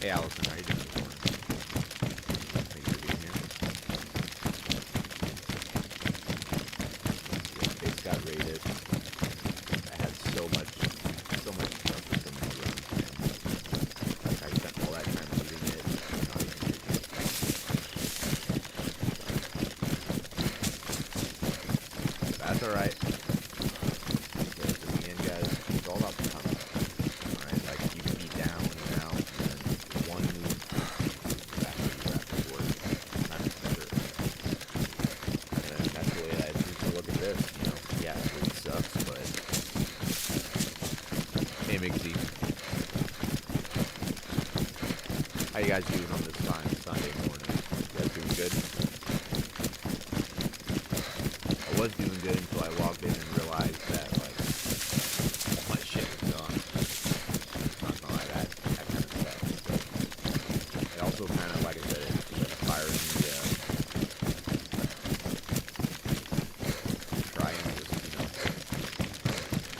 Hey Allison, how you doing this morning? Thanks for being here. Yeah, base got raided. I had so much stuff for so many runs, man. Like I spent all that time looting it, not even using it. That's alright. Because in the end, guys, it's all about the come up. Alright, like you can be down and out, and then one move back where you were at before. Times better. And then that's the way I choose to look at this. You know, yeah, it really sucks, but hey, Migsy, how you guys doing on this fine Sunday morning? You guys doing good? I was doing good until I logged in and realized that like all my shit was gone. Not gonna lie, that kind of sucks. But it also kind of, like I said, it fires me to try and just, you know,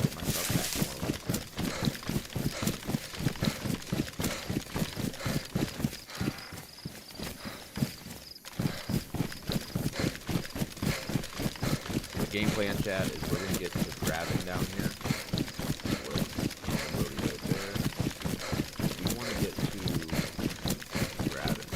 get myself back more or less. The game plan, chat, is we're gonna get to grabbing down here. With rodeo there. We want to get to grabbing.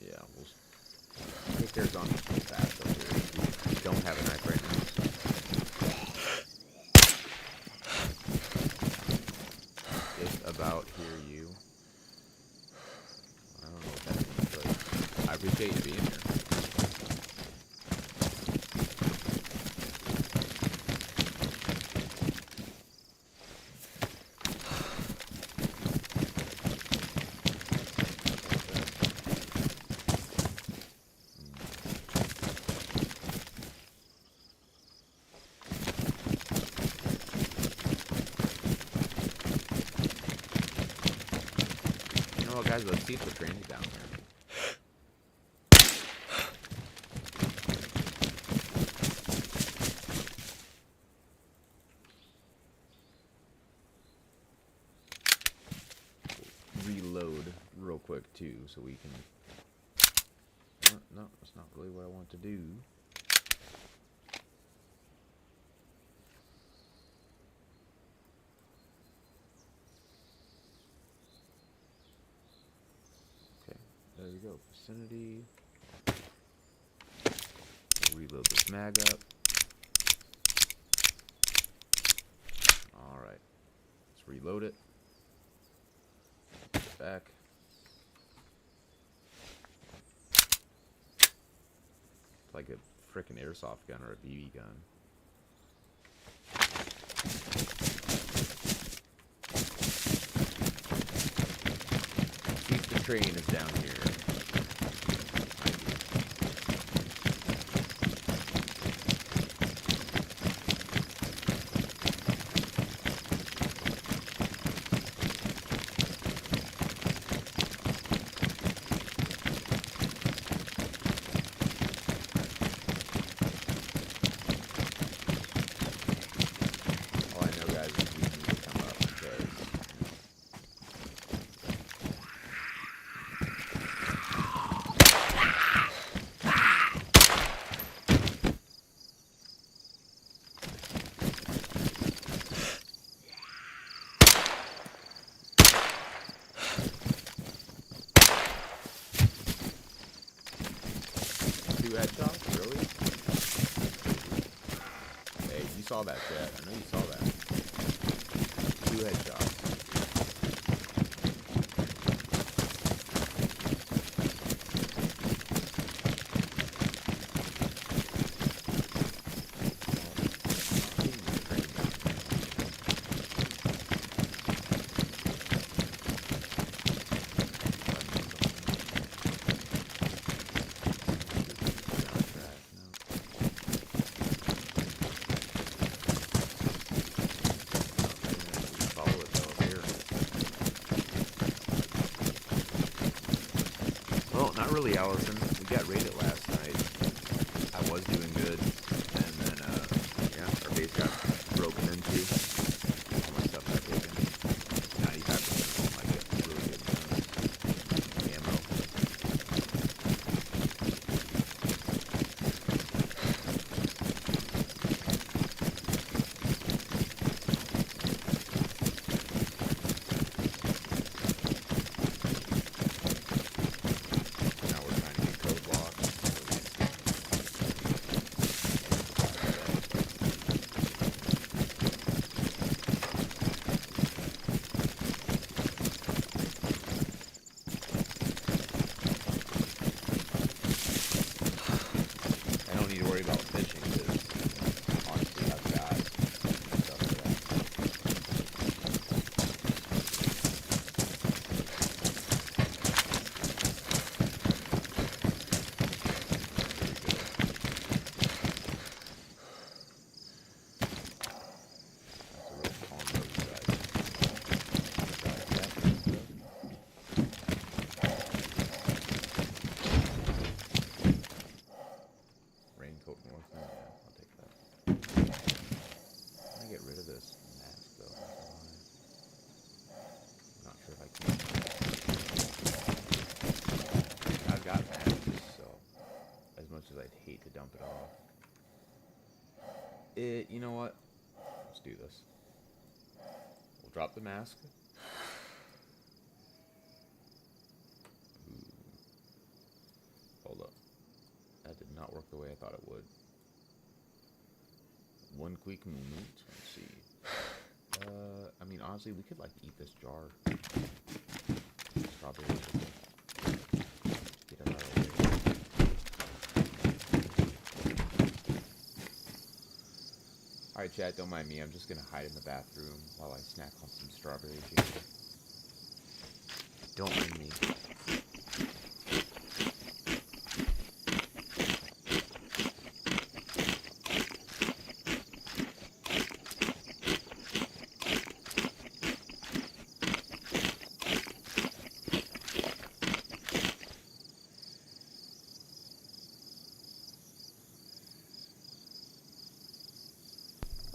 Yeah, we'll take care of zombies real fast up here. We don't have a knife right now. Just about hear you. I don't know what that means, but I appreciate you being here. You know what, guys? Let's see if the train's down there. Reload real quick too, so we can. No, that's not really what I want to do. Okay, there you go. Vicinity. Reload this mag up. All right, let's reload it. Back. It's like a frickin' airsoft gun or a BB gun. See if the train is down here. All I know, guys, is we need to come up because two headshots, really? Hey, you saw that, Chad. I know you saw that. Two headshots. Well, not really, Allison. We got raided last night. I was doing good, and then yeah, our base got broken into. All my stuff got taken. 95% of all my get really good ammo. Now we're trying to get code blocks. I don't need to worry about fishing because honestly I've got stuff for that. That's a real combo side. Raincoat Northman, yeah, I'll take that. I'm gonna get rid of this mask though. I'm not sure if I can. I've got masks, so as much as I'd hate to dump it off. You know what? Let's do this. We'll drop the mask. Ooh. Hold up. That did not work the way I thought it would. One quick moment. Let's see. I mean, honestly, we could like eat this jar. Strawberry. Get it out of the way. Alright, chat, don't mind me. I'm just gonna hide in the bathroom while I snack on some strawberry jam. Don't mind me.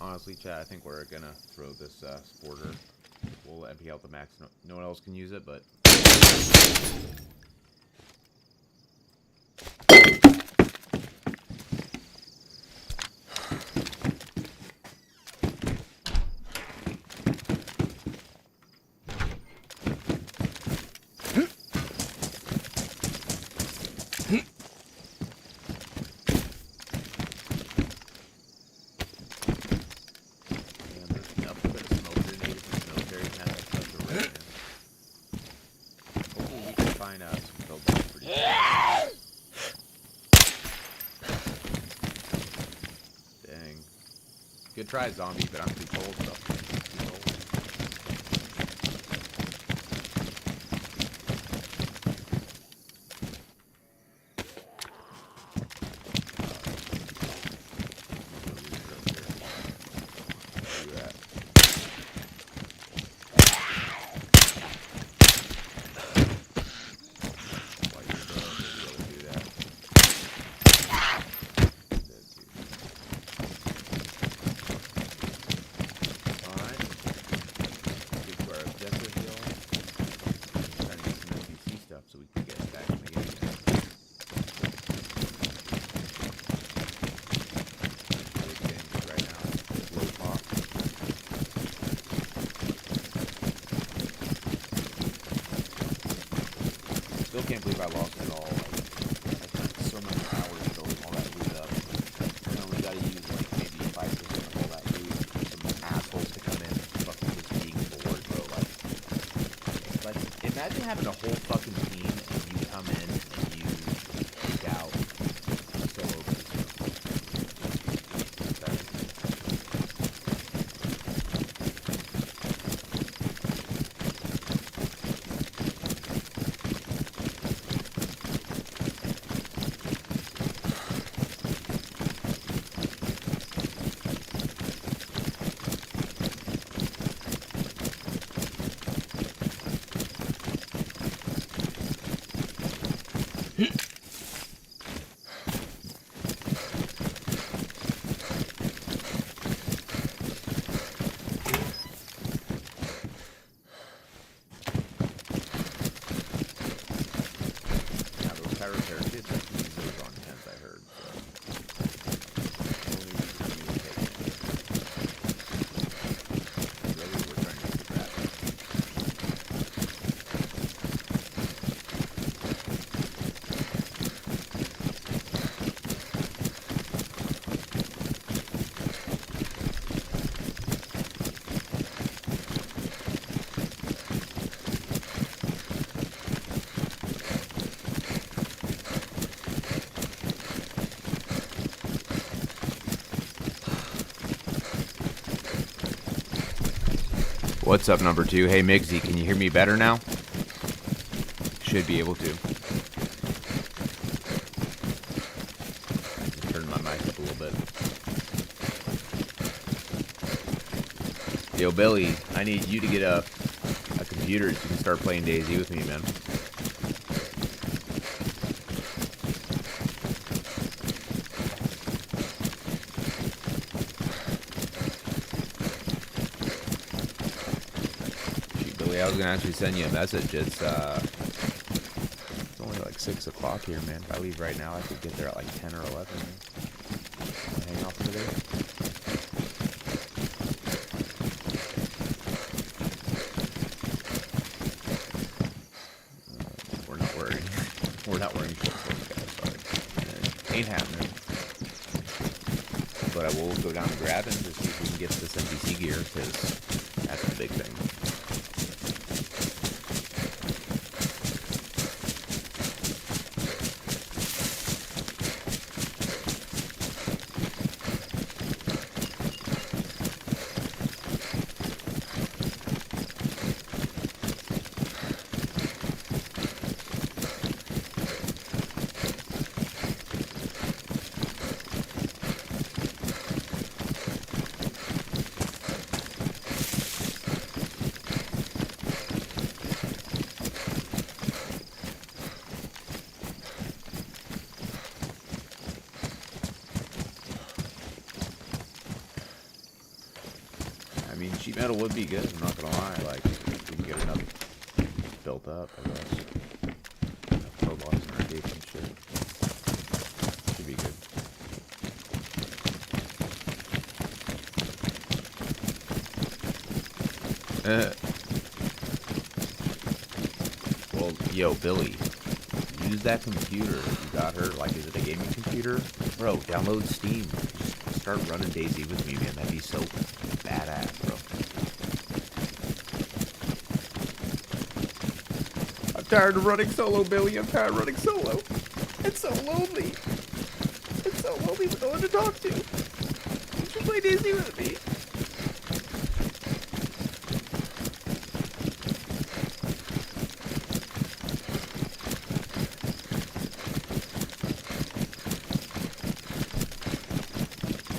Honestly, chat, I think we're gonna throw this sporter. We'll empty out the max. No one else can use it, but good try, zombie, but I'm too cold, so. Too cold. Do that. While you're there, you'll be able to do that. So we can get back in the game. Right now, it's low pop. Still can't believe I lost it all. Like, I spent so many hours building all that loot up. And then we gotta use like maybe 5% of all that loot for some assholes to come in and fucking just being bored, bro. Like imagine having a whole fucking team and you come in and you take out a solo person. What's up, number 2? Hey, Migsy, can you hear me better now? Should be able to. Just turn my mic up a little bit. Yo, Billy, I need you to get a computer so you can start playing DayZ with me, man. I was gonna actually send you a message. It's only like 6 o'clock here, man. If I leave right now, I could get there at like 10 or 11. Hang out for there. We're not wearing. We're not wearing shorts, guys. Sorry, ain't happening. But I will go down to grab and just see if we can get this NPC gear, because that's the big thing. I mean, sheet metal would be good, I'm not gonna lie. Like, if we can get enough built up, I guess. Pro blocks in our gate and shit. Should be good. Well, yo, Billy, use that computer. You got her. Like, is it a gaming computer? Bro, download Steam. Just start running DayZ with me, man. That'd be so badass, bro. I'm tired of running solo, Billy. I'm tired of running solo. It's so lonely. It's so lonely with no one to talk to. You should play DayZ with me.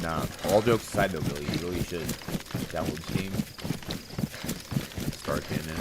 Nah, all jokes aside though, Billy, you really should download Steam, start getting in.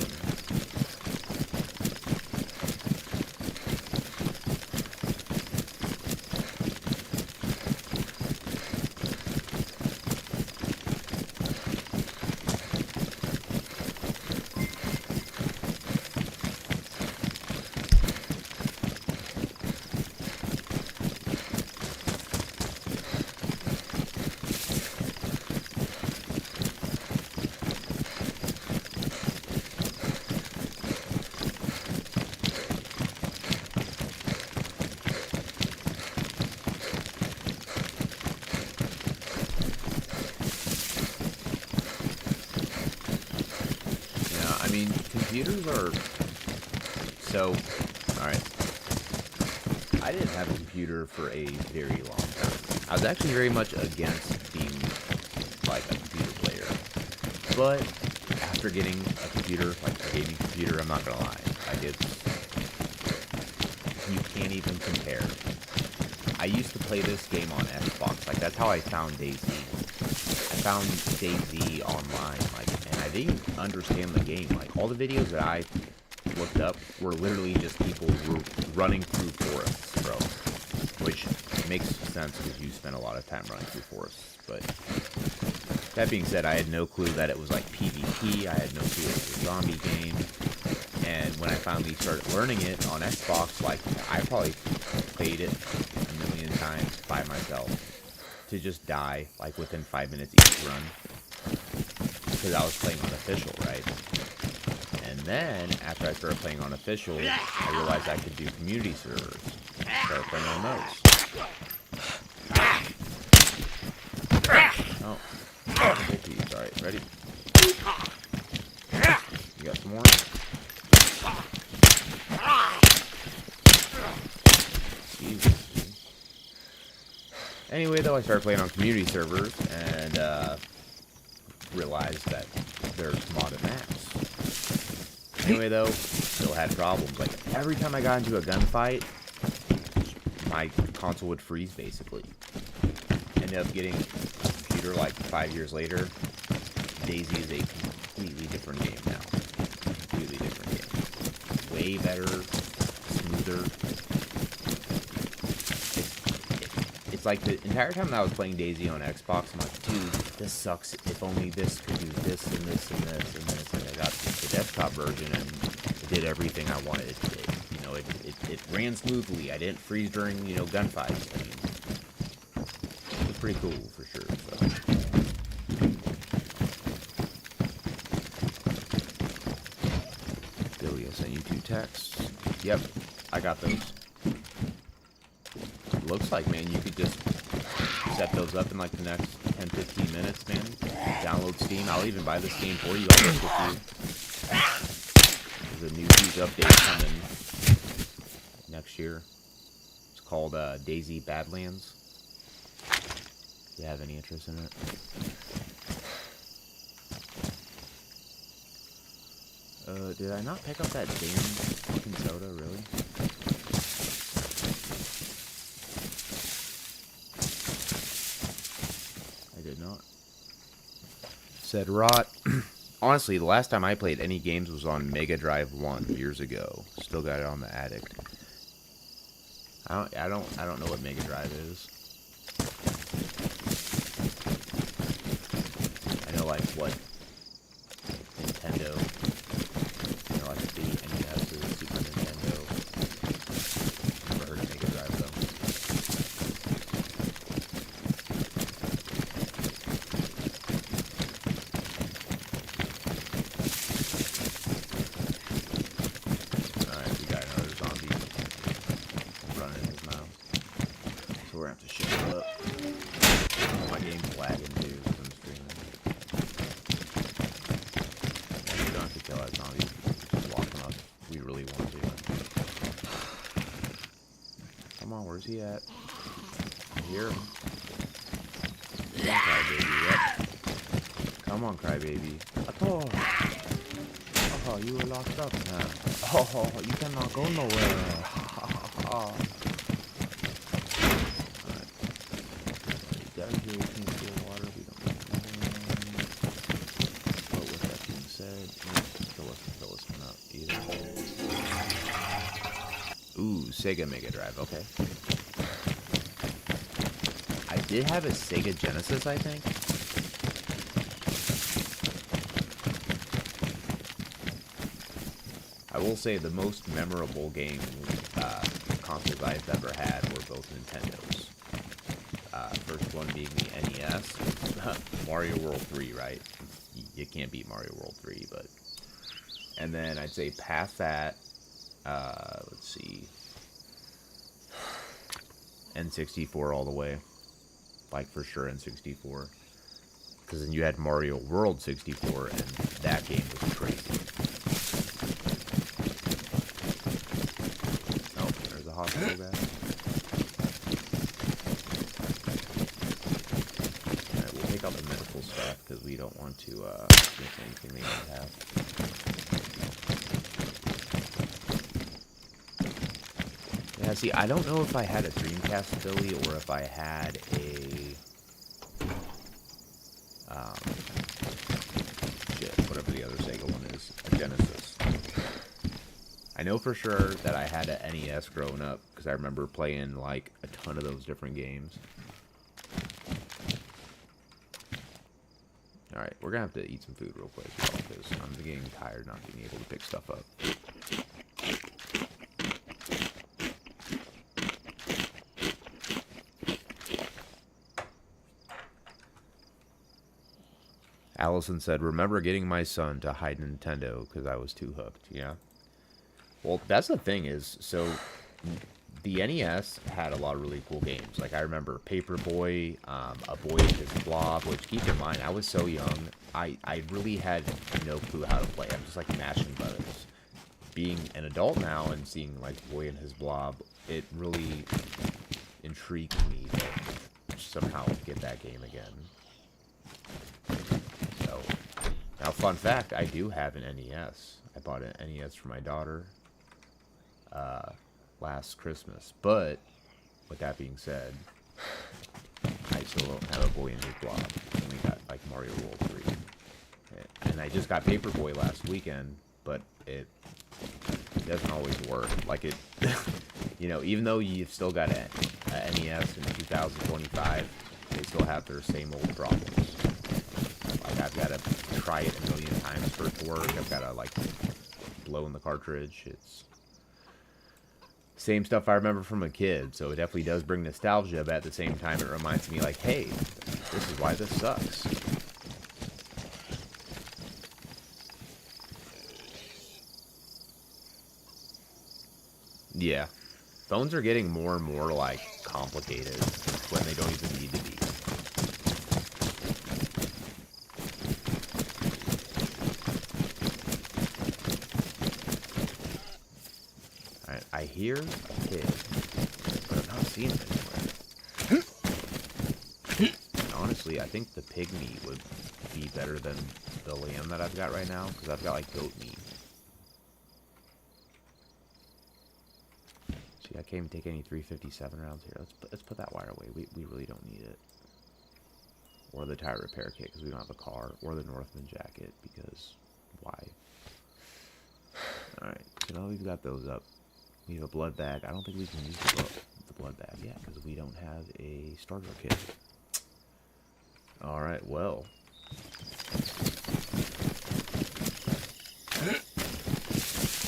I mean, computers are so, alright, I didn't have a computer for a very long time. I was actually very much against being, like, a computer player, but after getting a computer, like a gaming computer, I'm not gonna lie, like, you can't even compare. I used to play this game on Xbox, like, that's how I found DayZ. I found DayZ online, like, and I didn't understand the game. Like, all the videos that I looked up were literally just people running through forests, bro. Which makes sense because you spend a lot of time running through forests. But that being said, I had no clue that it was like PvP. I had no clue it was a zombie game. And when I finally started learning it on Xbox, like, I probably played it a million times by myself. To just die, like, within 5 minutes each run. Because I was playing on official, right? And then, after I started playing on official, I realized I could do community servers. Started playing on those. Oh. Alright, ready? You got some more? Jesus. Anyway, though, I started playing on community servers and realized that there's modded maps. Anyway, though, still had problems. Like, every time I got into a gunfight, my console would freeze, basically. Ended up getting a computer, like, 5 years later. DayZ is a completely different game now. Completely different game. Way better, smoother. It's like the entire time that I was playing DayZ on Xbox, I'm like, dude, this sucks. If only this could do this and this and this and this. And I got the desktop version and it did everything I wanted it to do. You know, it ran smoothly. I didn't freeze during, you know, gunfights. I mean, it was pretty cool for sure. So. Billy, I sent you 2 texts. Yep, I got those. Looks like, man, you could just set those up in like the next 10-15 minutes, man. Download Steam. I'll even buy this game for you. I'll work with you. There's a new huge update coming next year. It's called DayZ Badlands. If you have any interest in it. Did I not pick up that damn fucking soda, really? Said Rot. Honestly, the last time I played any games was on Mega Drive 1 years ago. Still got it on the Addict. I don't know what Mega Drive is. I know like what Nintendo. You know, like the NES or Super Nintendo. Never heard of Mega Drive though. Where's he at? I hear him. Crybaby, yep. Come on, Crybaby. Oh, you were locked up now. Oh, you cannot go nowhere. Alright. You can't steal water. We don't know. But with that being said, fill this one up either. Ooh, Sega Mega Drive, okay. I did have a Sega Genesis, I think. I will say the most memorable game consoles I've ever had were both Nintendos. First one being the NES, Mario World 3, right? You can't beat Mario World 3, but... And then I'd say past that, let's see... N64 all the way. Like, for sure, N64. Because then you had Mario World 64, and that game was crazy. Oh, there's a hospital guy. Alright, we'll take out the medical stuff, because we don't want to miss anything they might have. Yeah, see, I don't know if I had a Dreamcast, Billy, or if I had a... whatever the other Sega one is. A Genesis. I know for sure that I had an NES growing up, because I remember playing, like, a ton of those different games. Alright, we're gonna have to eat some food real quick, y'all, because I'm getting tired not being able to pick stuff up. Allison said, remember getting my son to hide Nintendo because I was too hooked. Yeah. Well, that's the thing is, so the NES had a lot of really cool games. Like, I remember Paperboy, A Boy and His Blob, which, keep in mind, I was so young, I really had no clue how to play. I'm just, like, mashing buttons. Being an adult now and seeing, like, Boy and His Blob, it really intrigued me to somehow get that game again. Now, fun fact, I do have an NES. I bought an NES for my daughter last Christmas. But with that being said, I still don't have a Boy and His Blob. And we got like Mario World 3. And I just got Paperboy last weekend, but it doesn't always work. Like it, you know, even though you've still got a NES in 2025, they still have their same old problems. Like I've got to try it a million times for it to work. I've got to like blow in the cartridge. It's same stuff I remember from a kid, so it definitely does bring nostalgia, but at the same time it reminds me like, hey, this is why this sucks. Yeah. Phones are getting more and more, like, complicated when they don't even need to be. Alright, I hear a pig, but I'm not seeing it anywhere. And honestly, I think the pig meat would be better than the lamb that I've got right now, because I've got, like, goat meat. I can't even take any 357 rounds here. Let's put that wire away. We really don't need it. Or the tire repair kit because we don't have a car. Or the Northman jacket because why? Alright, so now we've got those up. We have a blood bag. I don't think we can use the blood bag yet because we don't have a starter kit. Alright, well.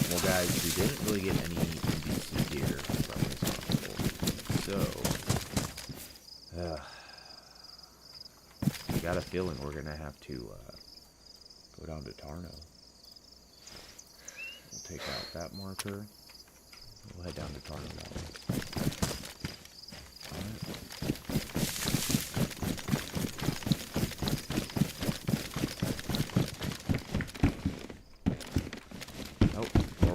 Well guys, we didn't really get any NBC gear from this hospital, so I got a feeling we're gonna have to go down to Tarno. We'll take out that marker. We'll head down to Tarno that way.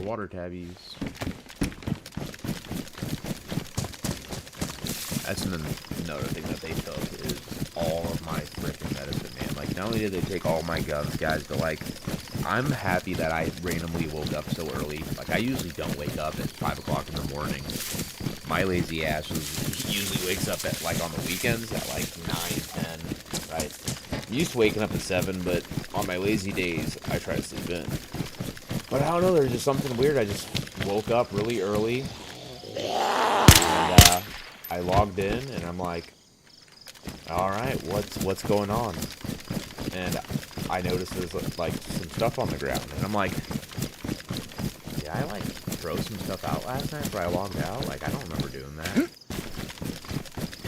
Water tabbies. That's another thing that they took is all of my freaking medicine, man. Like, not only did they take all my guns, guys, but like, I'm happy that I randomly woke up so early. Like, I usually don't wake up at 5 o'clock in the morning. My lazy ass usually wakes up at, like, on the weekends at like 9, 10, right? I'm used to waking up at 7, but on my lazy days, I try to sleep in. But I don't know, there's just something weird. I just woke up really early, and I logged in, and I'm like, alright, what's going on? And I noticed there's, like, some stuff on the ground, and I'm like, did I, like, throw some stuff out last night before I logged out? Like, I don't remember doing that.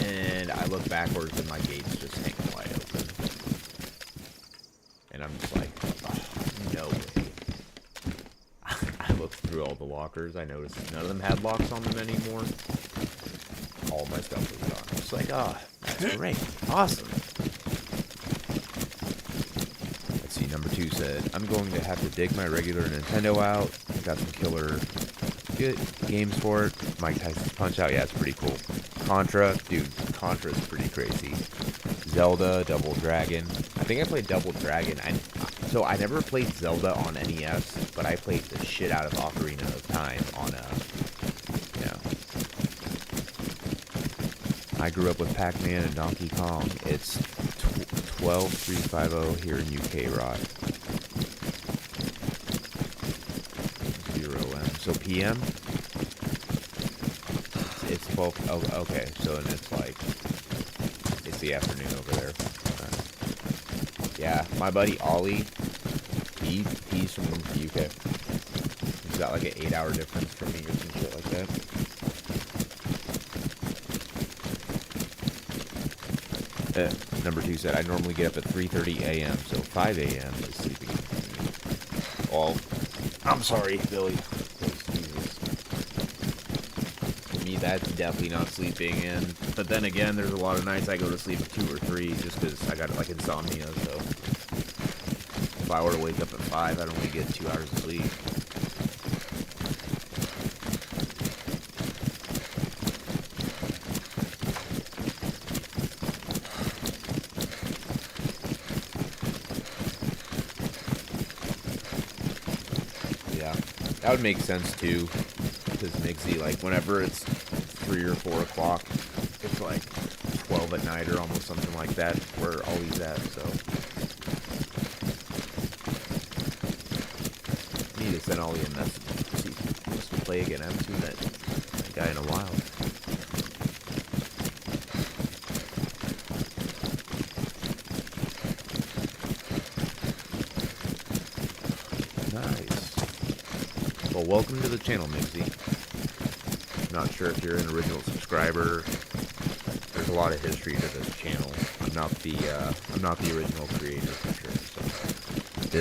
And I look backwards, and my gate's just hanging wide open. And I'm just like, oh, no way. I looked through all the lockers. I noticed none of them had locks on them anymore. All my stuff was gone. It's like, ah, oh, that's great. Awesome. Let's see, number 2 said, I'm going to have to dig my regular Nintendo out. I got some killer good games for it. Mike Tyson's Punch-Out, yeah, it's pretty cool. Contra, dude, Contra is pretty crazy. Zelda, Double Dragon. I think I played Double Dragon. So I never played Zelda on NES, but I played the shit out of Ocarina of Time on I grew up with Pac-Man and Donkey Kong. It's 12350 here in UK, Rod. 0M. So PM? It's 12. Oh, okay. So then it's like, it's the afternoon over there. Yeah, my buddy Ollie, he's from the UK. He's got like an 8-hour difference from me or some shit like that. Number 2 said, I normally get up at 3:30 a.m., so 5 a.m. is sleeping. Oh, I'm sorry, Billy. To me, that's definitely not sleeping in. But then again, there's a lot of nights I go to sleep at 2 or 3 just because I got like insomnia, so if I were to wake up at 5, I'd only get 2 hours of sleep. That would make sense too, because Mixie, like, whenever it's 3 or 4 o'clock, it's like 12 at night or almost something like that, where all he's at, so. I need to send Ollie a message. See if he wants to play again. I haven't seen that guy in a while. Nice. Well, welcome to the channel, Mixie. Not sure if you're an original subscriber. There's a lot of history to this channel. I'm not the original creator for sure.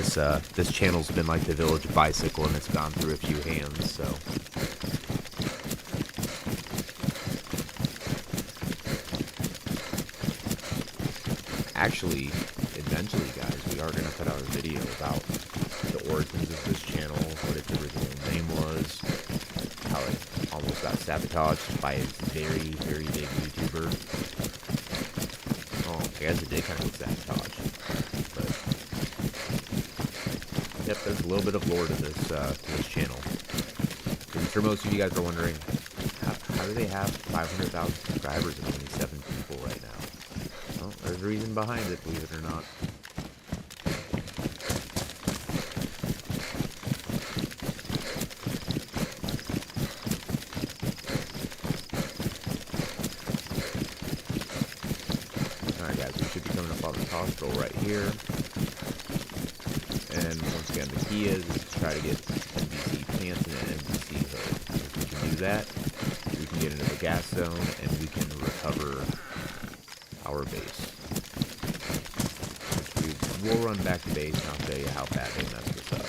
So this channel's been like the village bicycle, and it's gone through a few hands. So actually, eventually, guys, we are gonna put out a video about the origins of this channel, what its original name was, how it almost got sabotaged by a very, very big YouTuber. Oh, I guess it did kind of get sabotaged. But, yep, there's a little bit of lore to this channel. I'm sure most of you guys are wondering, how do they have 500,000 subscribers and only 7 people right now? Well, there's a reason behind it, believe it or not. Hospital right here, and once again the key is to try to get NBC pants and an NBC hood. If we can do that, we can get into the gas zone and we can recover our base. Which we will run back to base and I'll show you how bad they messed us up.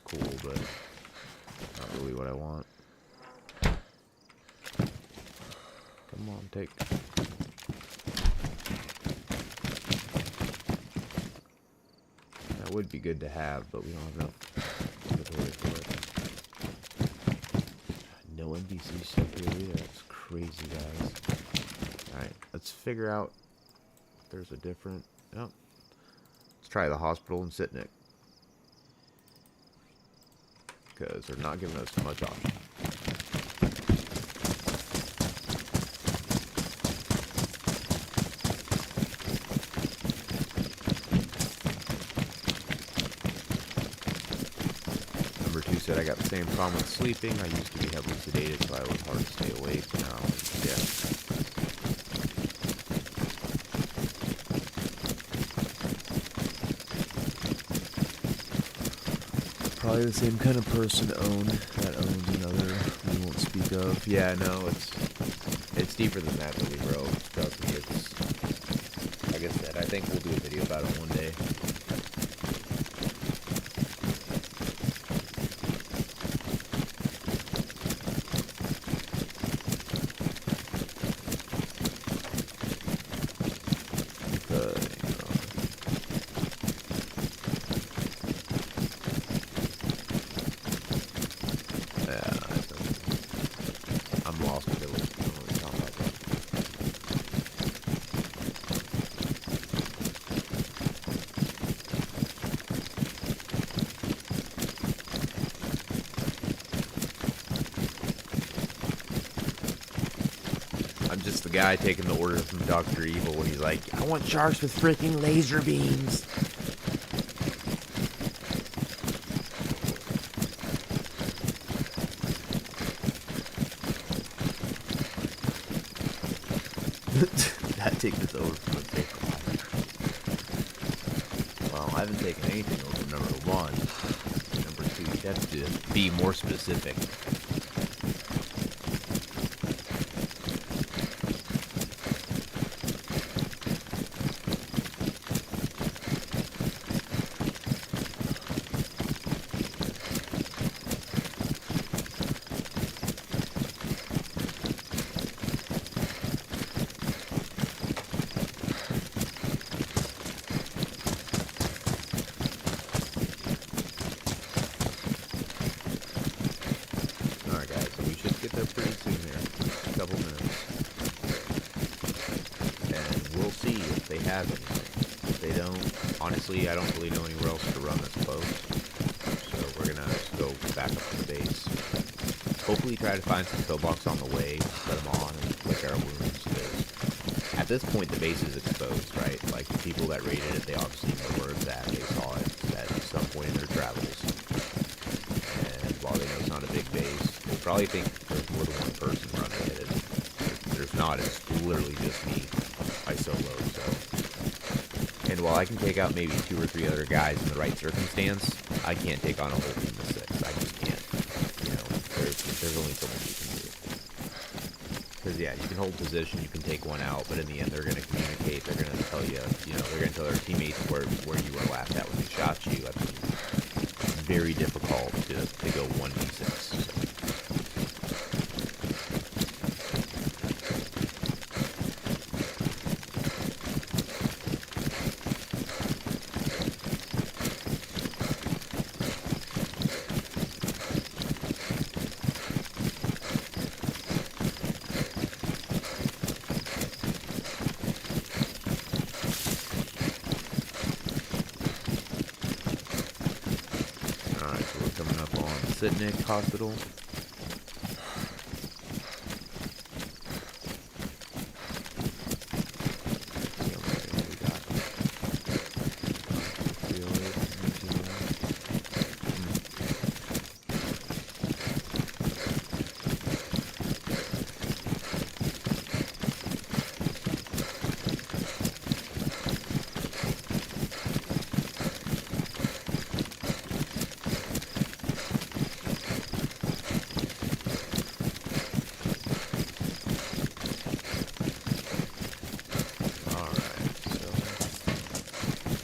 Cool, but not really what I want. Come on, take. That would be good to have, but we don't have enough inventory for it. No NBC stuff here either. That's crazy, guys. Alright, let's figure out if there's a different. Oh. Let's try the hospital and Sitnik. Because they're not giving us much option. Number 2 said I got the same problem with sleeping. I used to be heavily sedated, so I was hard to stay awake. Now, yeah. Probably the same kind of person that owns another we won't speak of. Yeah, no, it's deeper than that, really, bro. Trust me, it's, like I said, I think we'll do a video about it one day. The guy taking the order from Dr. Evil when he's like, I want sharks with freaking laser beams. That takes us over from a big one. Well, I haven't taken anything over number 1. Number 2, you have to be more specific. have anything. If they don't, honestly, I don't really know anywhere else to run that's close. So we're gonna go back up to the base. Hopefully try to find some pillbox on the way, put them on, and lick our wounds. Because at this point, the base is exposed, right? Like, the people that raided it, they obviously know where it's at. They saw it at some point in their travels. And while they know it's not a big base, they probably think there's more than one person running it. There's not. It's literally just me by solo, so. And while I can take out maybe 2 or 3 other guys in the right circumstance, I can't take on a whole team of 6. I just can't. You know, there's only so much you can do. Because, yeah, you can hold position, you can take one out, but in the end, they're going to communicate. They're going to tell you, you know, they're going to tell their teammates where you were last at when they shot you. I mean, it's very difficult to go 1v6. So. Sydney Hospital.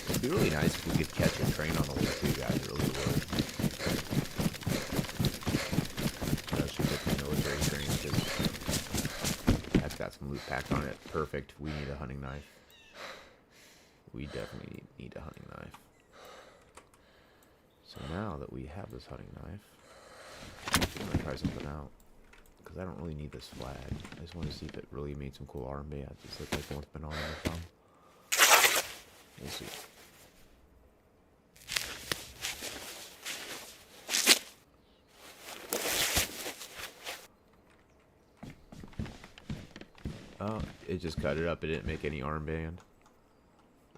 It'd be really nice if we could catch a train on the way too, guys. It really would. Especially with the military train, because that's got some loot packed on it. Perfect. We need a hunting knife. We definitely need a hunting knife. So now that we have this hunting knife, I'm gonna try something out. Because I don't really need this flag. I just want to see if it really made some cool armbands. It's like what's been on there some. We'll see. Oh, it just cut it up. It didn't make any armband.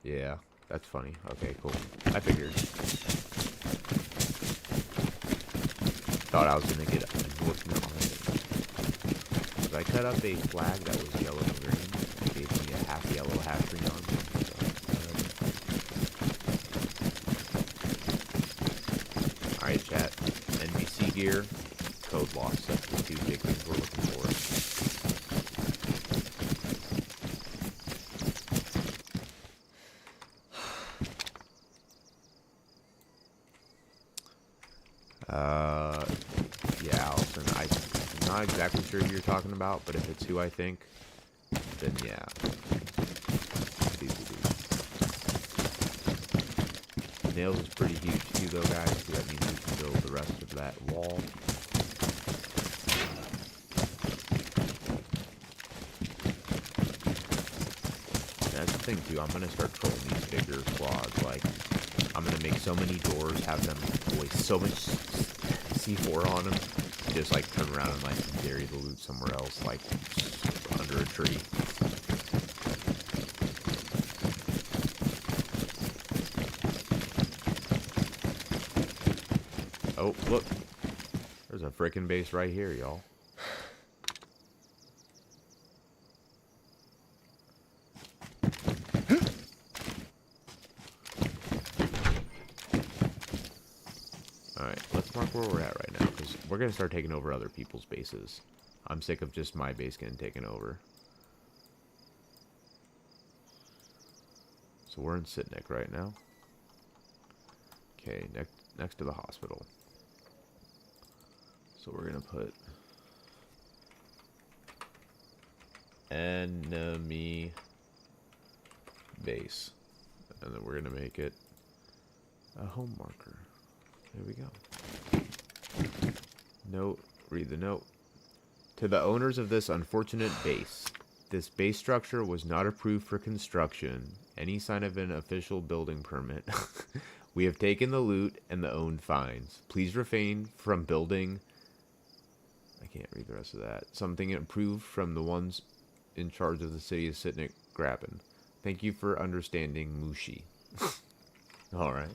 Yeah, that's funny. Okay, cool. I figured. Thought I was gonna get endorsement on it. Because I cut up a flag that was yellow and green. It gave me a half yellow, half green armband. So, alright, chat. NBC gear. Code lost. That's the 2 big things we're looking for. Yeah, Allison, I'm not exactly sure who you're talking about, but if it's who I think, then yeah. Nails is pretty huge too, though, guys, so that means we can build the rest of that wall. That's the thing, too. I'm going to start trolling these bigger squads. Like, I'm going to make so many doors, have them waste so much C4 on them, just, like, turn around and, like, bury the loot somewhere else, like, under a tree. Oh, look. There's a frickin' base right here, y'all. Alright, let's mark where we're at right now, because we're going to start taking over other people's bases. I'm sick of just my base getting taken over. So we're in Sitnik right now. Okay, next to the hospital. So we're going to put enemy base. And then we're going to make it a home marker. There we go. Note, read the note. To the owners of this unfortunate base, This base structure was not approved for construction. Any sign of an official building permit. We have taken the loot and the owned fines. Please refrain from building. I can't read the rest of that. Something approved from the ones in charge of the city of Sitnik Graben. Thank you for understanding, Mushi. Alright.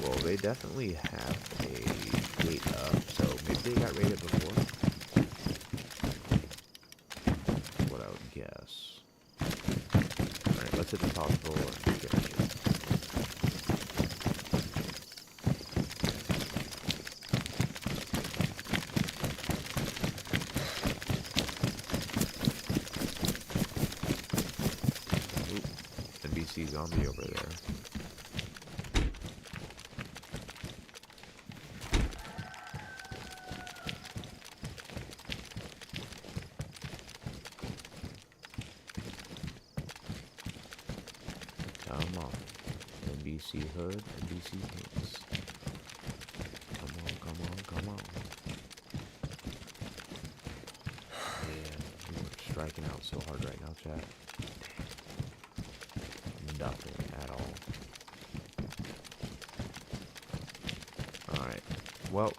Well, they definitely have a gate up, so maybe they got raided before. What I would guess. Alright, let's hit the top floor and get it. NBC zombie over there. Come on. NBC hood, NBC hits. Come on, come on, come on. Yeah, we are striking out so hard right now, chat. Nothing at all. Alright. Well,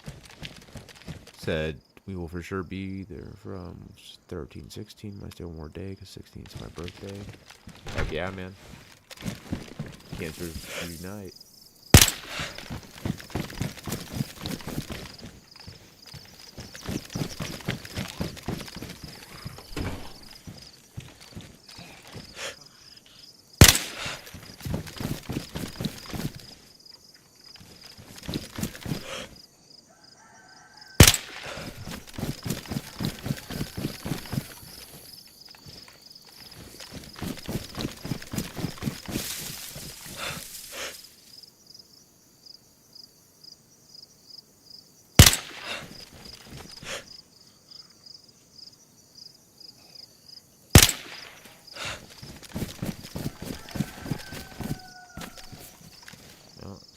said we will for sure be there from 13, 16. Might stay one more day because 16 is my birthday. Heck yeah, man. Cancer unite.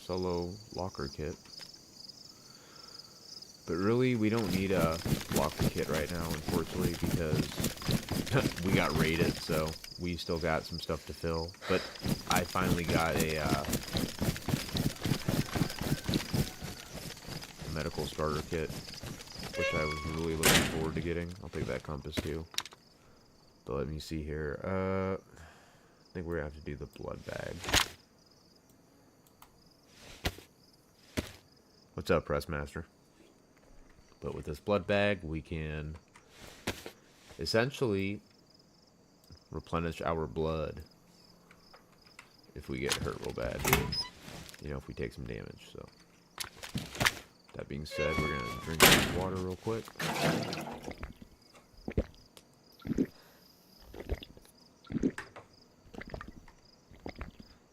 Solo locker kit. But really, we don't need a locker kit right now, unfortunately, because we got raided, so we still got some stuff to fill. But I finally got a medical starter kit, which I was really looking forward to getting. I'll take that compass too. But let me see here. I think we're gonna have to do the blood bag. What's up, Pressmaster? But with this blood bag, we can essentially replenish our blood if we get hurt real bad. You know, if we take some damage, so. That being said, we're gonna drink some water real quick.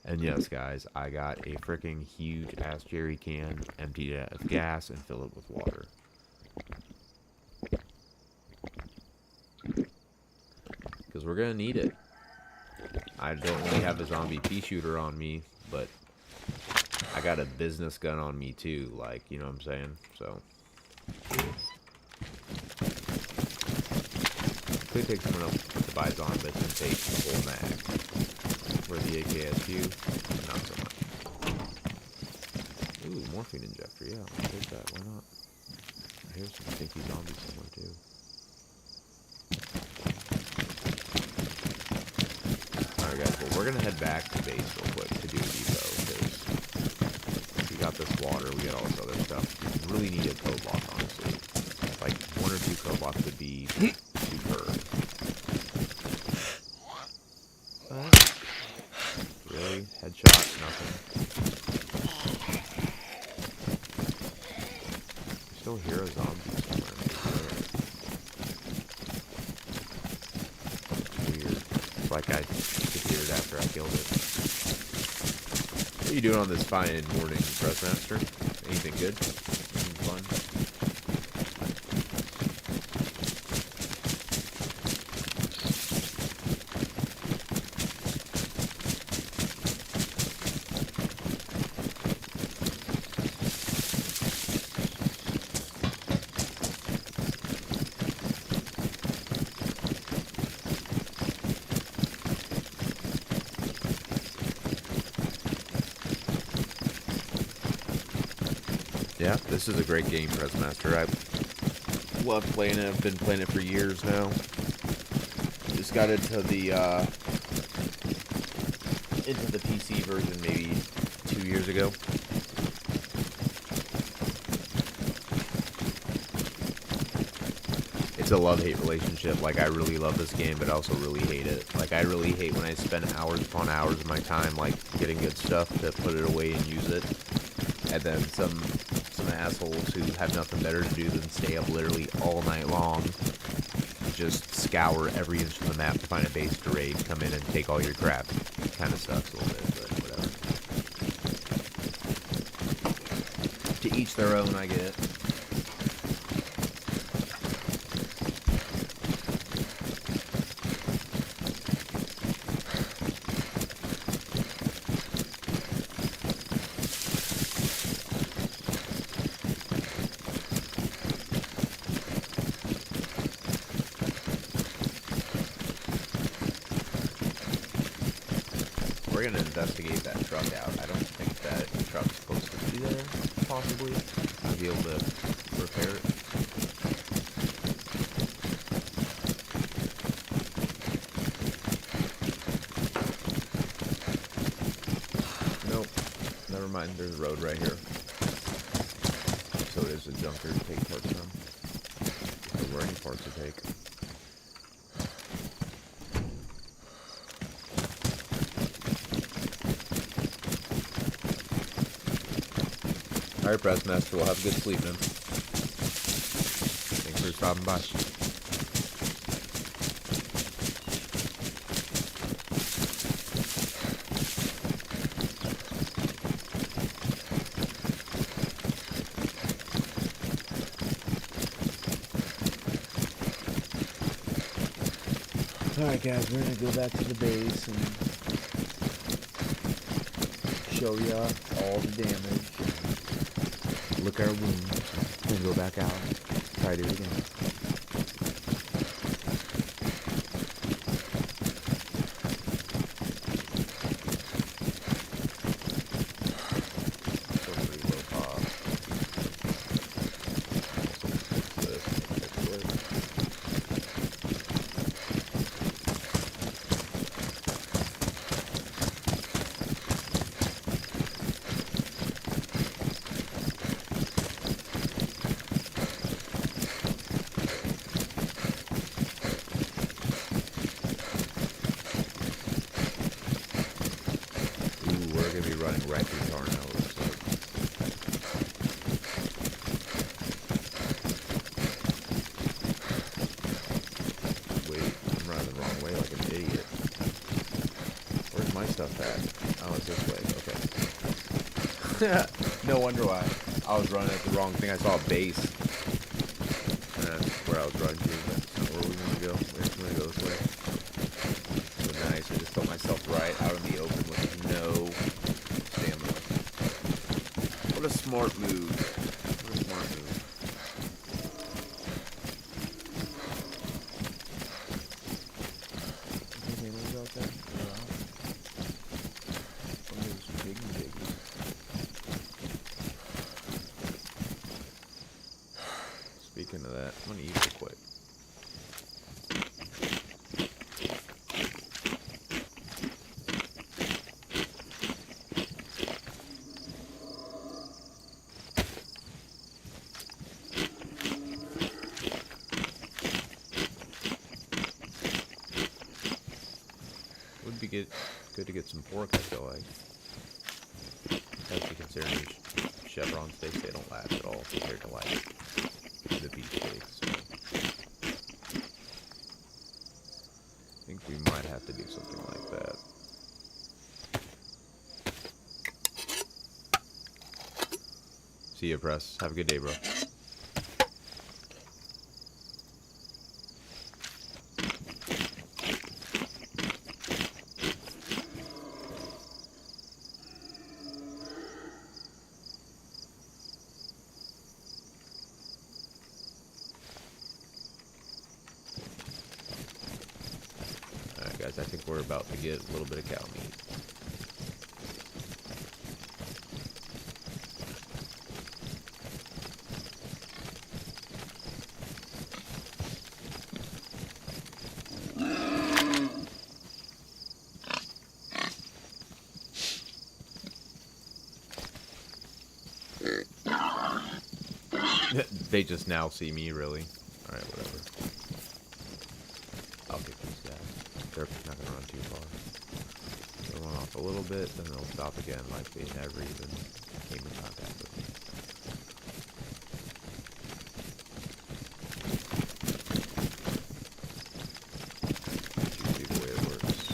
And yes, guys, I got a freaking huge ass jerry can, emptied it of gas, and fill it with water. Because we're gonna need it. I don't really have a zombie pea shooter on me, but I got a business gun on me too, like, you know what I'm saying? So. Could take someone else to buy zombies and take the whole mag. For the AKSU, not so much. Ooh, morphine injector, yeah, I'll take that, why not? I hear some stinky zombies somewhere too. Alright guys, well we're gonna head back to base real quick to do a depot, because we got this water, we got all this other stuff. We really need a code lock, honestly. Like, 1 or 2 code locks would be superb. Really? Headshot? Nothing. I still hear a zombie somewhere. Weird. It's like I disappeared after I killed it. What are you doing on this fine morning, Pressmaster? Anything good? Anything fun? Yeah, this is a great game, Pressmaster. I love playing it. I've been playing it for years now. Just got into the PC version maybe 2 years ago. It's a love-hate relationship. Like, I really love this game, but I also really hate it. Like, I really hate when I spend hours upon hours of my time, like, getting good stuff to put it away and use it. And then some assholes who have nothing better to do than stay up literally all night long, just scour every inch of the map to find a base to raid, come in and take all your crap. It kind of sucks a little bit, but whatever. To each their own, I get. We're gonna investigate that truck out. I don't think that truck's supposed to be there, possibly. I'll be able to repair it. Nope. Never mind, there's a road right here. So it is a junker to take parts from. If there were any parts to take. Alright, Pressmaster, we'll have a good sleep, man. Thanks for stopping by. Alright, guys, we're gonna go back to the base and show ya all the damage. Look our wounds, then go back out, try to do it again. Still pretty low pop. We're gonna be running right through tar now, looks like. Wait, I'm running the wrong way like an idiot. Where's my stuff at? Oh, it's this way. Okay. No wonder why. I was running at the wrong thing. I saw a base. And that's where I was running to, but that's not where we want to go. We're just gonna go this way. So nice. I just put myself right out in the open with no stamina. What a smart move. What a smart move. Anything out there? One of those big biggies. Speaking of that, I'm gonna eat real quick. Would be good to get some pork, I feel like. Especially considering these chevron steaks, they don't last at all compared to like the beef steaks. So I think we might have to do something like that. See ya, Press. Have a good day, bro. Alright guys, I think we're about to get a little bit of cow meat. They just now see me, really. Alright, whatever. I'll get these guys. They're not gonna run too far. They'll run off a little bit, then they'll stop again like they never even came in contact with me. Usually the way it works.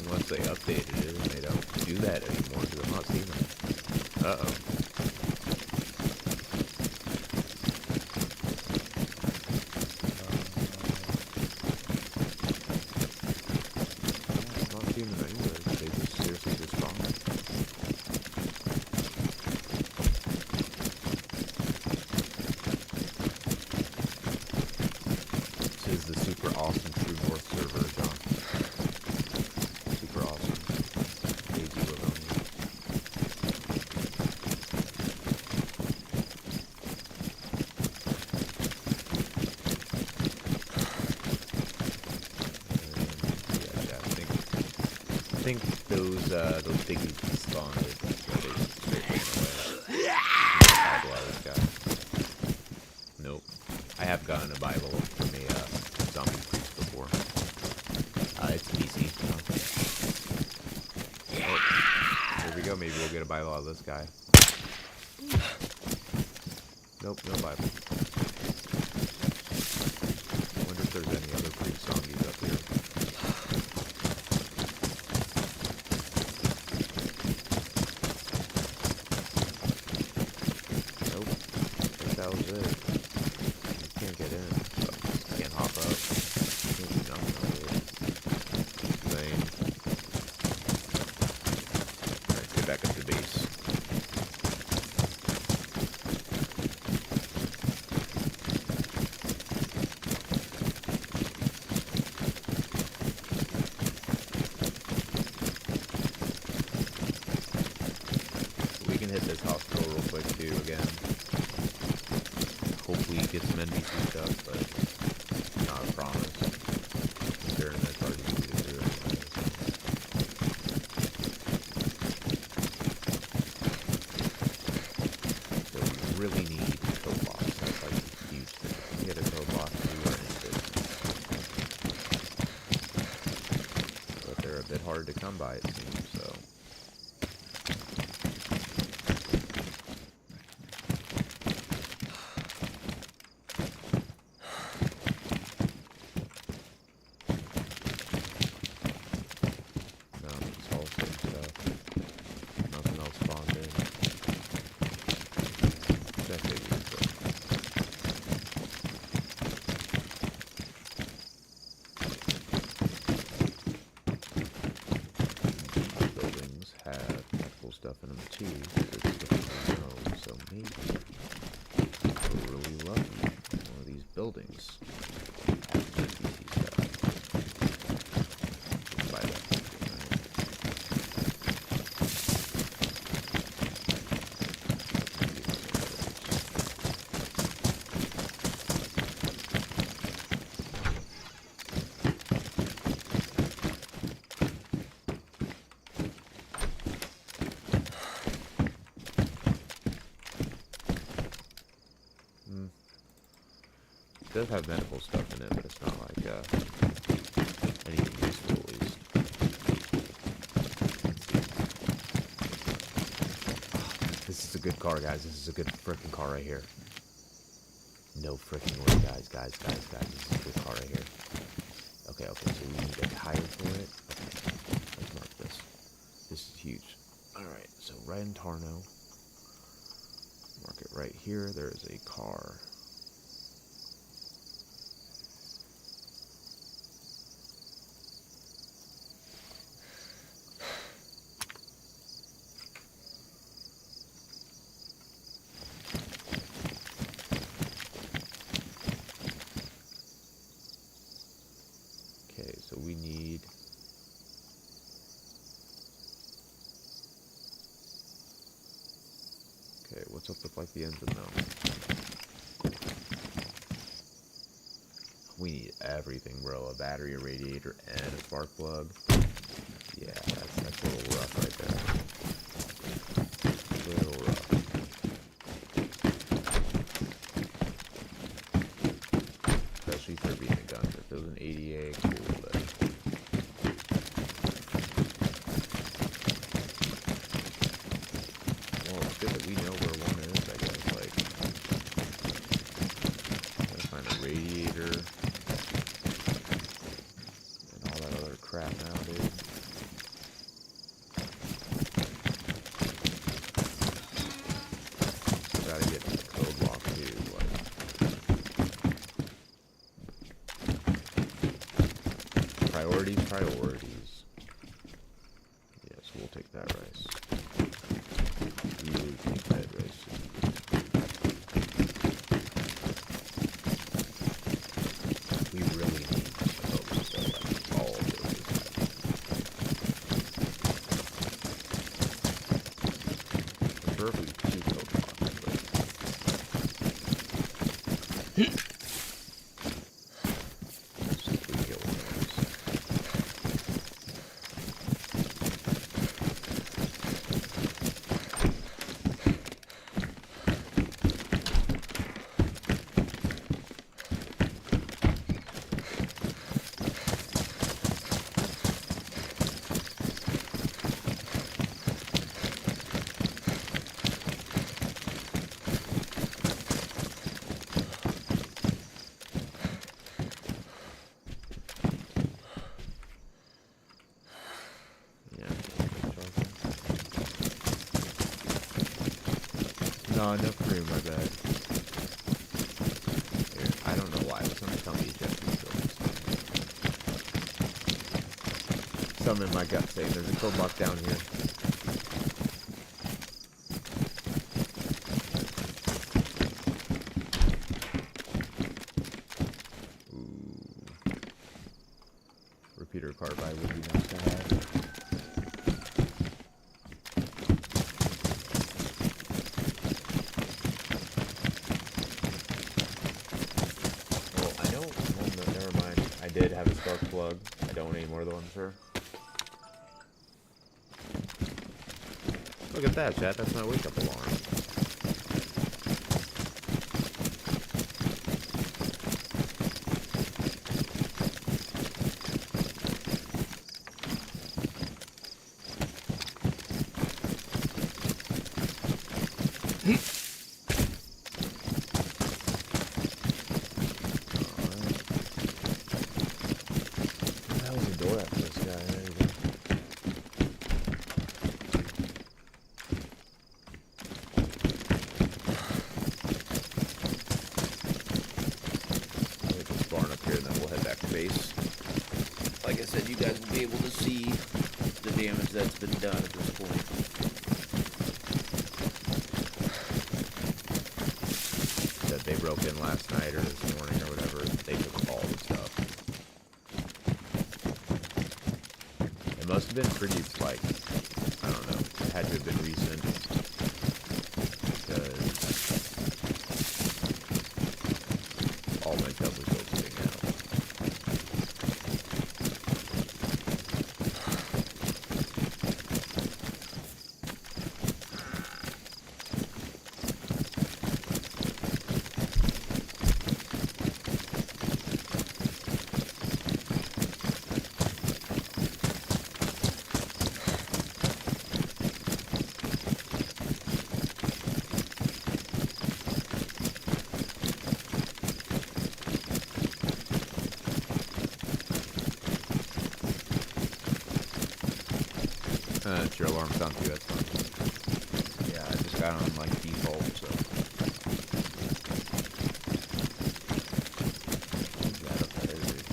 Unless they updated it and they don't do that anymore, because I'm not seeing them. Uh-oh. I'm not seeing them anywhere. They just seriously just spawn. This is the super awesome True North server, John. Super awesome. DayZ will own you. And, yeah, I think those piggies despawned. They straight away. Bible out of this guy. Nope. I have gotten a Bible from a zombie priest before. It's PC. Oh, here we go. Maybe we'll get a Bible out of this guy. Nope, no Bible. I wonder if there's any other priest zombies up here. Nope. I think that was it. You can't get in, so you can't hop up. Can't do nothing over it. Lame. Alright, get back up to base. We can hit this hospital real quick too again. Hopefully get some NPC stuff, but not a promise. Considering that's hard easy to do anyway. So we really need co-bots. That's like a huge thing. If we get a co-bot, we are in business. But they're a bit hard to come by, it seems, so. It's all same stuff. Nothing else spawned in. That figures, but these buildings have medical stuff in them too, which is good to know. So maybe we're really lucky. One of these buildings has NPC stuff. Just buy that. It does have medical stuff in it, but it's not like anything useful at least. This is a good car, guys. This is a good freaking car right here. No freaking way, guys. This is a good car right here. Okay, so we need a tire for it. Okay, let's mark this. This is huge. Alright, so right in Tarno. Mark it right here. There's a car. Okay, so we need... Okay, what's up with like the engine though? We need everything, bro. A battery, a radiator, and a spark plug. Yeah, that's a little rough right there. A little rough. Especially for being a gun. If it was an 88, cool, but... Well, it's good that we know where one is, I guess. Like, gotta find a radiator. And all that other crap now, dude. Gotta get to the code block too, like. Priorities. Yes, we'll take that rice. We really take that rice. We really need to focus on like all of those. Preferably 2 code blocks, but no, no cream, my bad. Here, I don't know why, but something tell me just something in my gut saying there's a code block down here. Ooh. Repeater carbide would be nice to have. I did have a spark plug. I don't need more than one, sir. Look at that, chat. That's my wake up alarm. Like I said, you guys will be able to see the damage that's been done at this point. That they broke in last night or this morning or whatever. They took all the stuff. It must have been pretty, like, I don't know. It had to have been recent. Because all my stuff was still sitting out. It's your alarm sound too, that's fine. Yeah, I just got on like default, so. That up there, dude.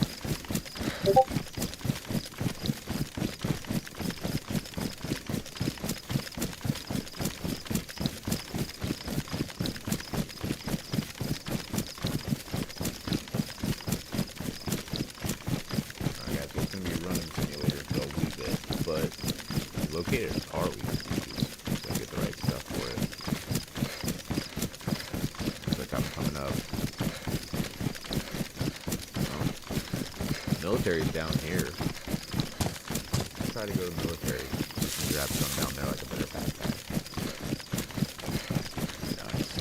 Alright guys, it's gonna be a running simulator for a wee bit, but locators are weak. So get the right stuff for it. Looks like I'm coming up. Oh military's down here. Let's try to go to the military. Grab some down there like a better backpack. Nice.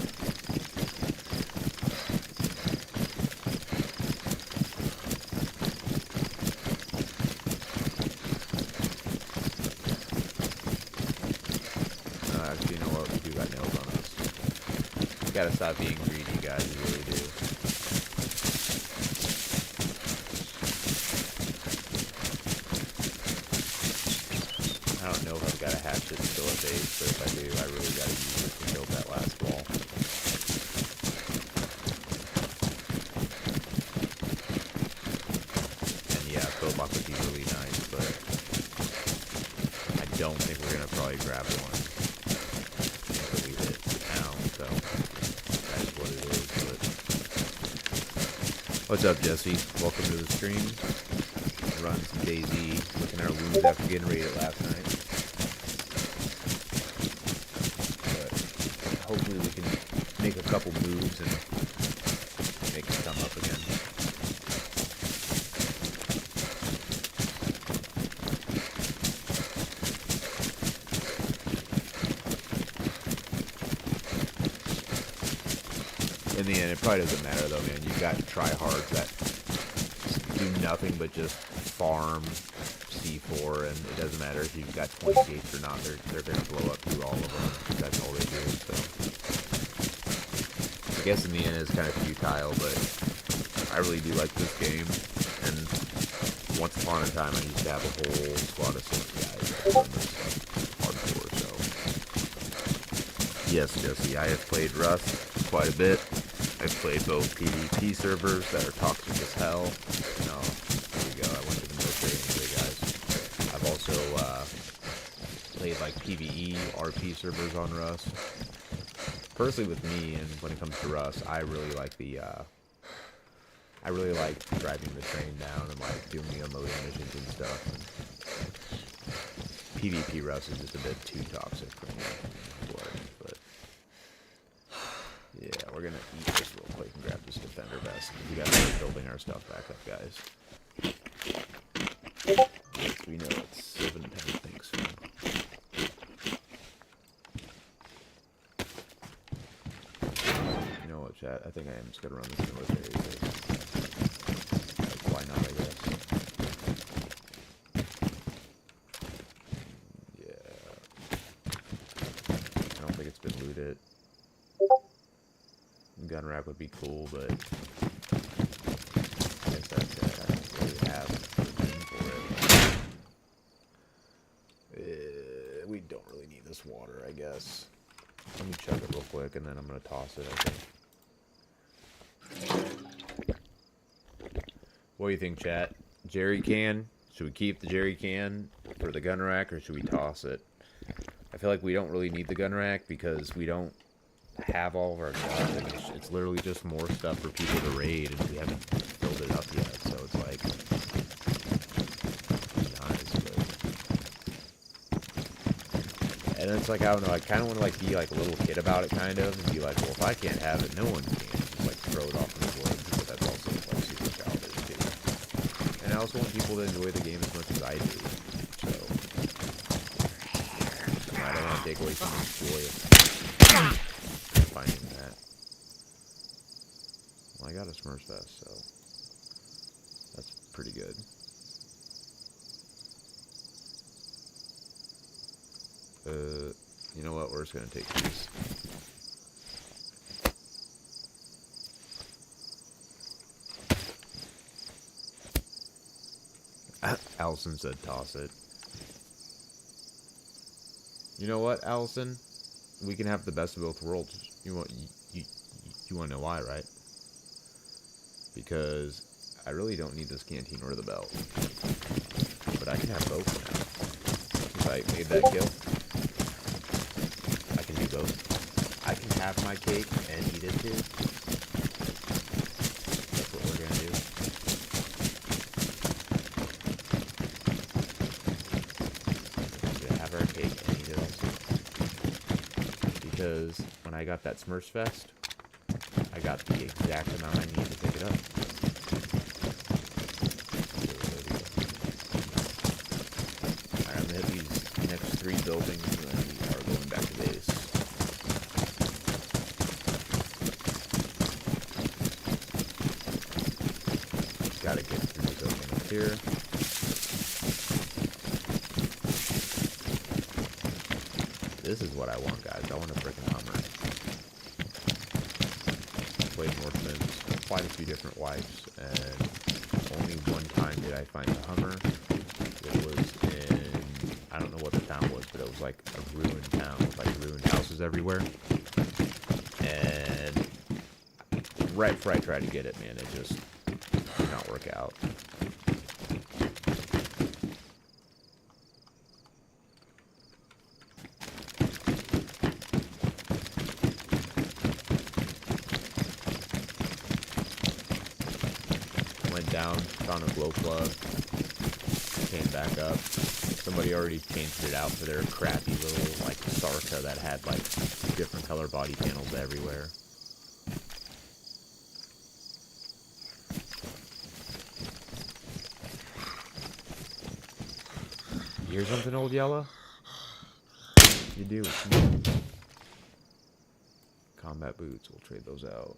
Actually, you know what? We do got nails on us. We gotta stop being greedy, guys. We really do. I don't know if I've got a hatchet still at base, but if I do, I really gotta use it to build that last wall. And yeah, a boat lock would be really nice, but I don't think we're gonna probably grab one until we hit town, so that is what it is. But what's up, Jesse? Welcome to the stream. Run some DayZ, looking at our wounds after getting raided last night. But hopefully we can make a couple moves and make it come up again. In the end, it probably doesn't matter though, man. You've got tryhards that do nothing but just farm C4, and it doesn't matter if you've got 20 gates or not, they're going to blow up through all of them. That's all they do, so. I guess in the end it's kind of futile, but I really do like this game, and once upon a time I used to have a whole squad of 6 guys that run this hardcore, so. Yes, Jesse, I have played Rust quite a bit. I've played both PvP servers that are toxic as hell. No, there we go. I went to the military anyway, guys. I've also played like PvE, RP servers on Rust. Personally, with me, and when it comes to Rust, I really like driving the train down and like doing the unloading missions and stuff. And PvP Rust is just a bit too toxic for me. But yeah, we're gonna eat this real quick and grab this defender vest. We gotta start building our stuff back up, guys. Yes, we know it's 7 10 things. You know what, chat? I think I am just gonna run this military. Like, why not, I guess. Yeah. I don't think it's been looted. Gun rack would be cool, but I guess that's it. I don't really have room for it. We don't really need this water, I guess. Let me chug it real quick, and then I'm gonna toss it, I think. What do you think, chat? Jerry can? Should we keep the jerry can for the gun rack, or should we toss it? I feel like we don't really need the gun rack because we don't have all of our guns. Like it's literally just more stuff for people to raid, and we haven't filled it up yet, so it's like nice, but and it's like, I don't know, I kind of want to like be like a little kid about it, kind of, and be like, well, if I can't have it, no one can. Just like throw it off in the woods, but that's also like super childish too. And I also want people to enjoy the game as much as I do, so I don't want to take away someone's joy of finding that. Well, I got a Smurf vest, so that's pretty good. You know what? We're just gonna take these. Allison said toss it. You know what, Allison? We can have the best of both worlds. You want to know why, right? Because I really don't need this canteen or the belt, but I can have both now. If I made that kill, I can do both. I can have my cake and eat it too. That's what we're gonna do. We're gonna have our cake and eat it also. Because when I got that Smurfs vest, I got the exact amount I needed to pick it up. gotta get through these openings here. This is what I want, guys. I want a freaking Hummer. Played Northman's quite a few different wipes, and only one time did I find the Hummer. It was in, I don't know what the town was, but it was like a ruined town with like ruined houses everywhere. And right before I tried to get it, man, it just did not work out. Went down, found a glow plug, came back up. Somebody already changed it out for their crappy little like Sarka that had like different color body panels everywhere. You hear something, Old Yellow? You do. Come on. Combat boots. We'll trade those out.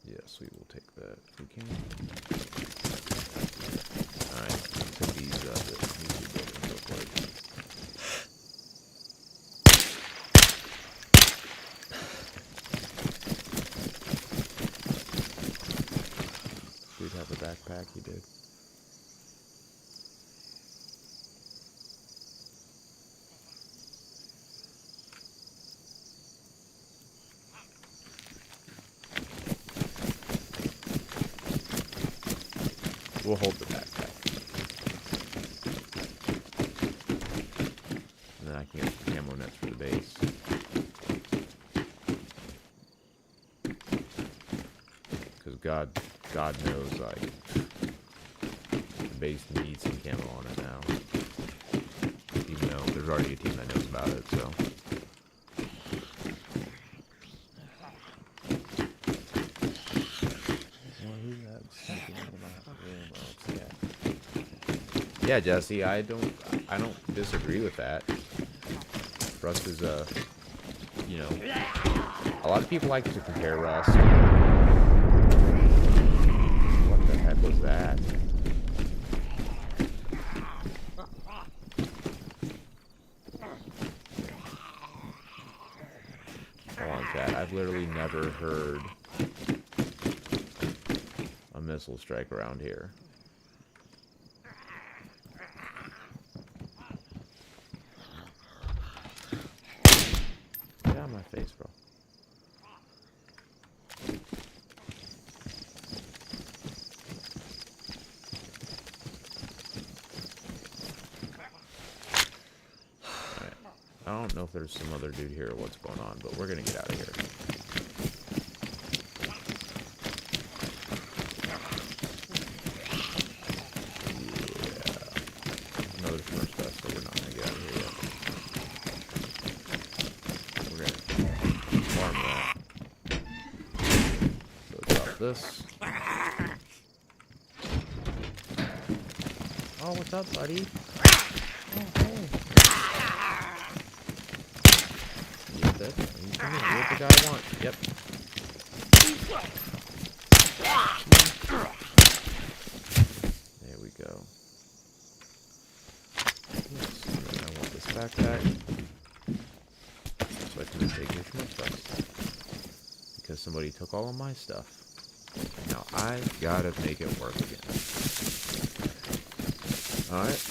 Yes, we will take that if we can. Alright, take these two buildings real quick. Dude have a backpack? He did. We'll hold the backpack. And then I can get some camo nets for the base. Because God knows, like, the base needs some camo on it now. Even though there's already a team that knows about it, so. Yeah, Jesse, I don't disagree with that. Rust is you know, a lot of people like to compare Rust. What the heck was that? Hold on, chat. I've literally never heard a missile strike around here. Get out of my face, bro. Alright. I don't know if there's some other dude here or what's going on, but we're gonna get out of here. This. Oh, what's up, buddy? Oh, hey. Get that. You come here. You're the guy I want. Yep. There we go. Yes, and then I want this backpack. So I can take your stuff. Because somebody took all of my stuff. Now I gotta make it work again. Alright.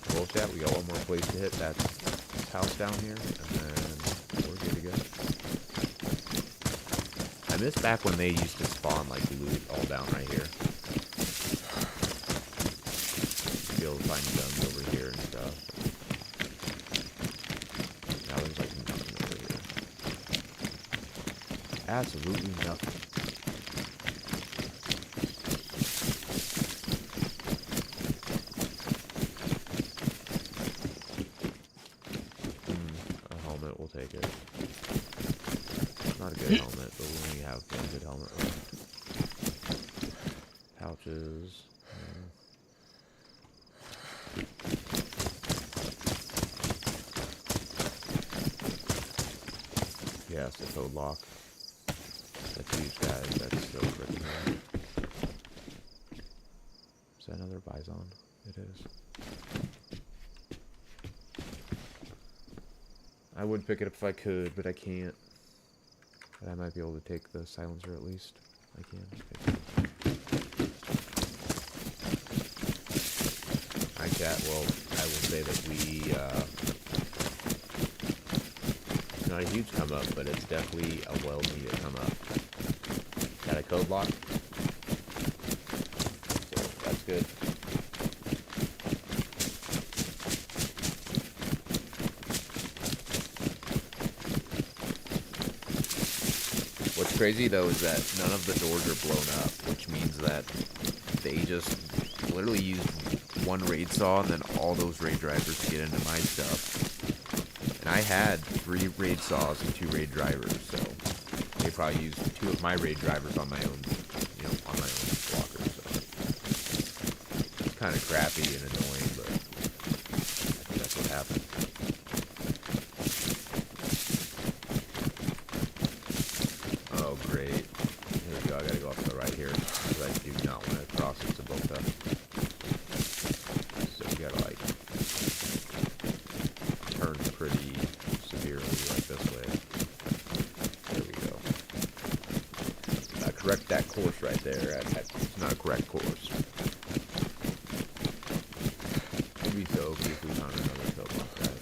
Well, chat, we got one more place to hit. That's this house down here, and then we're good to go. I miss back when they used to spawn like loot all down right here. Be able to find guns over here and stuff. Now there's like nothing over here. Absolutely nothing. A helmet, we'll take it. Not a good helmet, but we only have one good helmet left. Pouches. cast a code lock. That's huge, guys. That's so freaking hard. Is that another bison? It is. I would pick it up if I could, but I can't. But I might be able to take the silencer at least. I can. Okay. Hi, chat. Well, I will say that it's not a huge come up, but it's definitely a well-needed come up. Got a code lock. So that's good. What's crazy though is that none of the doors are blown up, which means that they just literally used one raid saw and then all those raid drivers to get into my stuff. And I had 3 raid saws and 2 raid drivers, so they probably used 2 of my raid drivers on my own, on my own walker. So it's kind of crappy and annoying, but I think that's what happened. Oh, great. Here we go. I gotta go off to the right here, because I do not want to cross into Boca. So we gotta, like, turn pretty severely, like, this way. There we go. Correct that course right there. That's not a correct course. It'd be so okay if we found another code lock, guys.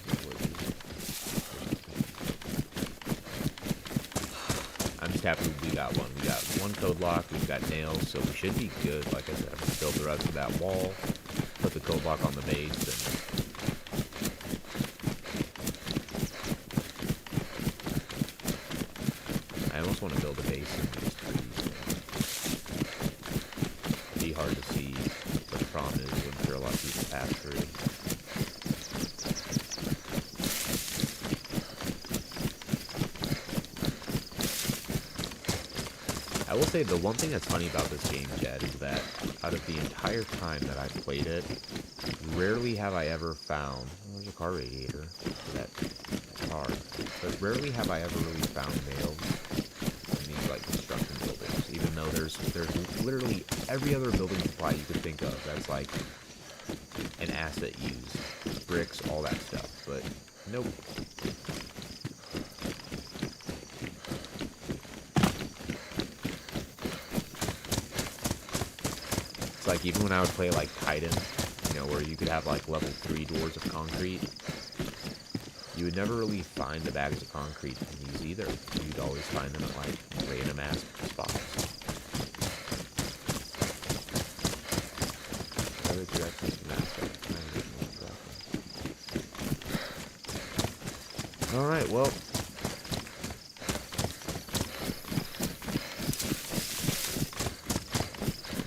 I'm just happy we got one. We got one code lock, we've got nails, so we should be good. Like I said, I'm gonna build the rest of that wall, put the code lock on the base, and I almost want to build a base in these trees. It'd be hard to see, but the problem is I'm sure a lot of people pass through. I will say the one thing that's funny about this game, Jed, is that out of the entire time that I've played it, rarely have I ever found... Oh, there's a car radiator for that car. But rarely have I ever really found nails in these, like, construction buildings. Even though there's literally every other building supply you could think of that's, like, an asset used. Bricks, all that stuff. But, nope. It's like, even when I would play, like, Titan, where you could have, like, level 3 doors of concrete, you would never really find the bags of concrete in these either. You'd always find them at, like, random ass spots. Alright, well.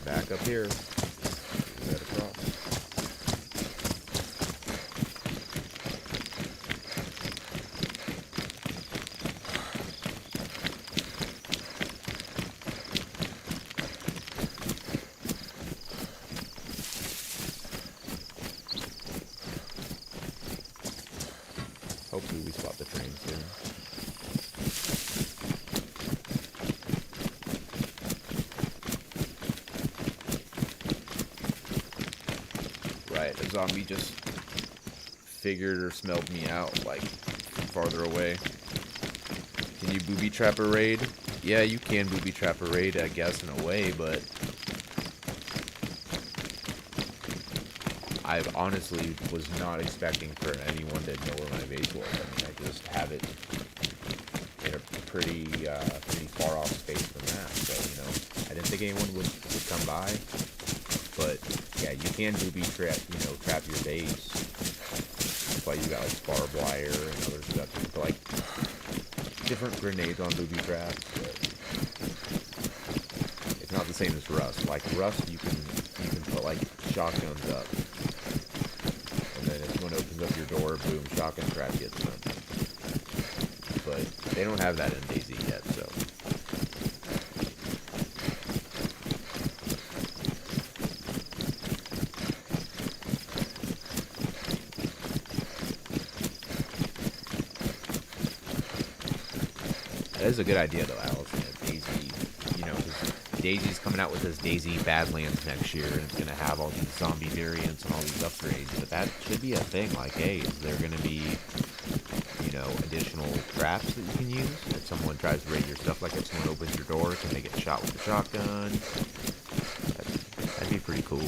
Back up here. Head across. Hopefully we spot the train soon. Right, the zombie just figured or smelled me out, like, from farther away. Can you booby trap a raid? Yeah, you can booby trap a raid, I guess, in a way, but I honestly was not expecting for anyone to know where my base was. I mean, I just have it in a pretty far off space from that. So, I didn't think anyone would come by. But yeah, you can booby trap, trap your base. That's why you got like barbed wire and other stuff. You can put like different grenades on booby traps, but it's not the same as Rust. Like Rust, you can put like shotguns up. And then if someone opens up your door, boom, shotgun trap gets them. But they don't have that in DayZ yet, so. That is a good idea though, Allison. DayZ, because DayZ's coming out with this DayZ Badlands next year, and it's gonna have all these zombie variants and all these upgrades. But that should be a thing. Like, hey, is there gonna be, additional traps that you can use if someone tries to raid your stuff? Like if someone opens your door, can they get shot with a shotgun? That'd be pretty cool.